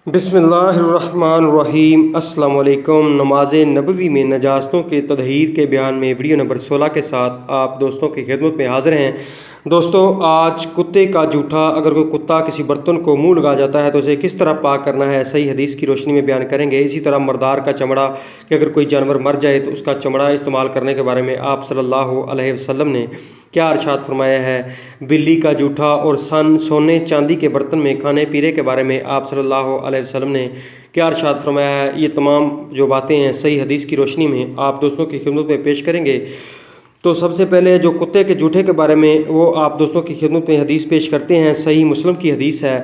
بسم اللہ الرحمن الرحیم۔ السلام علیکم۔ نماز نبوی میں نجاستوں کے تطہیر کے بیان میں ویڈیو نمبر 16 کے ساتھ آپ دوستوں کی خدمت میں حاضر ہیں۔ دوستو، آج کتے کا جوٹھا، اگر کوئی کتا کسی برتن کو منہ لگا جاتا ہے تو اسے کس طرح پاک کرنا ہے، صحیح حدیث کی روشنی میں بیان کریں گے۔ اسی طرح مردار کا چمڑا، کہ اگر کوئی جانور مر جائے تو اس کا چمڑا استعمال کرنے کے بارے میں آپ صلی اللہ علیہ وسلم نے کیا ارشاد فرمایا ہے۔ بلی کا جوٹھا اور سونے چاندی کے برتن میں کھانے پینے کے بارے میں آپ صلی اللہ علیہ وسلم نے کیا ارشاد فرمایا ہے۔ یہ تمام جو باتیں ہیں صحیح حدیث کی روشنی میں آپ دوستوں کی خدمت میں پیش کریں گے۔ تو سب سے پہلے جو کتے کے جوٹھے کے بارے میں وہ آپ دوستوں کی خدمت میں حدیث پیش کرتے ہیں۔ صحیح مسلم کی حدیث ہے۔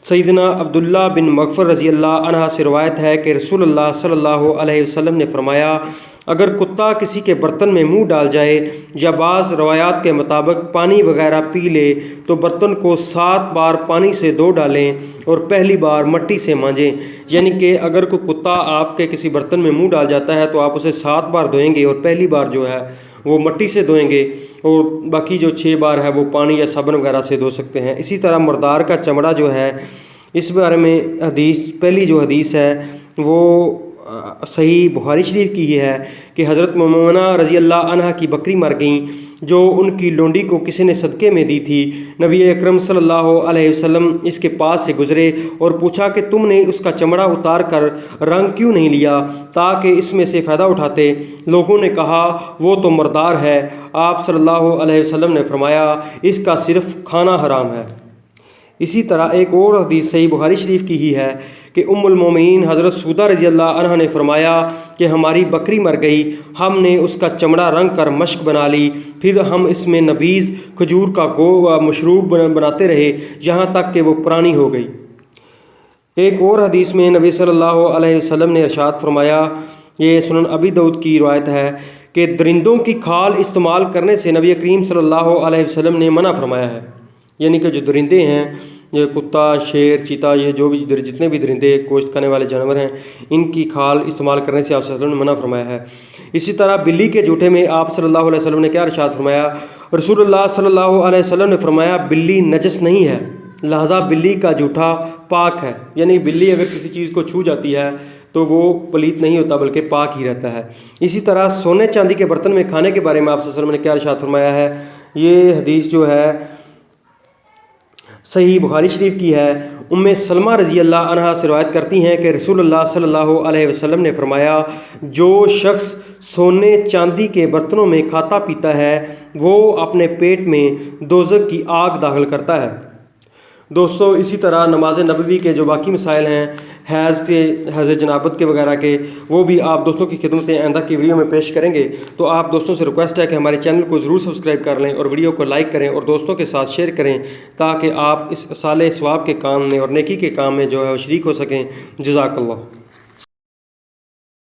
سیدنا عبداللہ بن مغفر رضی اللہ عنہ سے روایت ہے کہ رسول اللہ صلی اللہ علیہ وسلم نے فرمایا، اگر کتا کسی کے برتن میں منہ ڈال جائے یا بعض روایات کے مطابق پانی وغیرہ پی لے تو برتن کو 7 بار پانی سے دھو ڈالیں اور پہلی بار مٹی سے مانجیں۔ یعنی کہ اگر کوئی کتا آپ کے کسی برتن میں منہ ڈال جاتا ہے تو آپ اسے 7 بار دھوئیں گے اور پہلی بار جو ہے وہ مٹی سے دھوئیں گے اور باقی جو 6 بار ہے وہ پانی یا صابن وغیرہ سے دھو سکتے ہیں۔ اسی طرح مردار کا چمڑا جو ہے، اس بارے میں پہلی جو حدیث ہے وہ صحیح بخاری شریف کی ہی ہے کہ حضرت مومنہ رضی اللہ عنہ کی بکری مر گئیں جو ان کی لونڈی کو کسی نے صدقے میں دی تھی۔ نبی اکرم صلی اللہ علیہ وسلم اس کے پاس سے گزرے اور پوچھا کہ تم نے اس کا چمڑا اتار کر رنگ کیوں نہیں لیا تاکہ اس میں سے فائدہ اٹھاتے؟ لوگوں نے کہا وہ تو مردار ہے۔ آپ صلی اللہ علیہ وسلم نے فرمایا اس کا صرف کھانا حرام ہے۔ اسی طرح ایک اور حدیث صحیح بخاری شریف کی ہی ہے کہ ام المومنین حضرت سودہ رضی اللہ عنہ نے فرمایا کہ ہماری بکری مر گئی، ہم نے اس کا چمڑا رنگ کر مشک بنا لی، پھر ہم اس میں نبیذ کھجور کا مشروب بناتے رہے یہاں تک کہ وہ پرانی ہو گئی۔ ایک اور حدیث میں نبی صلی اللہ علیہ وسلم نے ارشاد فرمایا، یہ سنن ابی داؤد کی روایت ہے کہ درندوں کی کھال استعمال کرنے سے نبی کریم صلی اللہ علیہ وسلم نے منع فرمایا ہے۔ یعنی کہ جو درندے ہیں، یہ کتا، شیر، چیتا، یہ جو بھی جتنے بھی درندے گوشت کھانے والے جانور ہیں، ان کی کھال استعمال کرنے سے آپ صلی اللہ علیہ وسلم نے منع فرمایا ہے۔ اسی طرح بلی کے جوٹھے میں آپ صلی اللہ علیہ وسلم نے کیا ارشاد فرمایا؟ رسول اللہ صلی اللہ علیہ وسلم نے فرمایا بلی نجس نہیں ہے، لہذا بلی کا جوٹھا پاک ہے۔ یعنی بلی اگر کسی چیز کو چھو جاتی ہے تو وہ پلیت نہیں ہوتا بلکہ پاک ہی رہتا ہے۔ اسی طرح سونے چاندی کے برتن میں کھانے کے بارے میں آپ صلی اللہ علیہ وسلم نے کیا ارشاد فرمایا ہے؟ یہ حدیث جو ہے صحیح بخاری شریف کی ہے۔ ام سلمہ رضی اللہ عنہ سے روایت کرتی ہیں کہ رسول اللہ صلی اللہ علیہ وسلم نے فرمایا، جو شخص سونے چاندی کے برتنوں میں کھاتا پیتا ہے وہ اپنے پیٹ میں دوزخ کی آگ داخل کرتا ہے۔ دوستو، اسی طرح نماز نبوی کے جو باقی مسائل ہیں، حیض جنابت کے وغیرہ کے، وہ بھی آپ دوستوں کی خدمت آئندہ کی ویڈیو میں پیش کریں گے۔ تو آپ دوستوں سے ریکویسٹ ہے کہ ہمارے چینل کو ضرور سبسکرائب کر لیں اور ویڈیو کو لائک کریں اور دوستوں کے ساتھ شیئر کریں تاکہ آپ اس صالح ثواب کے کام میں اور نیکی کے کام میں جو ہے وہ شریک ہو سکیں۔ جزاک اللہ۔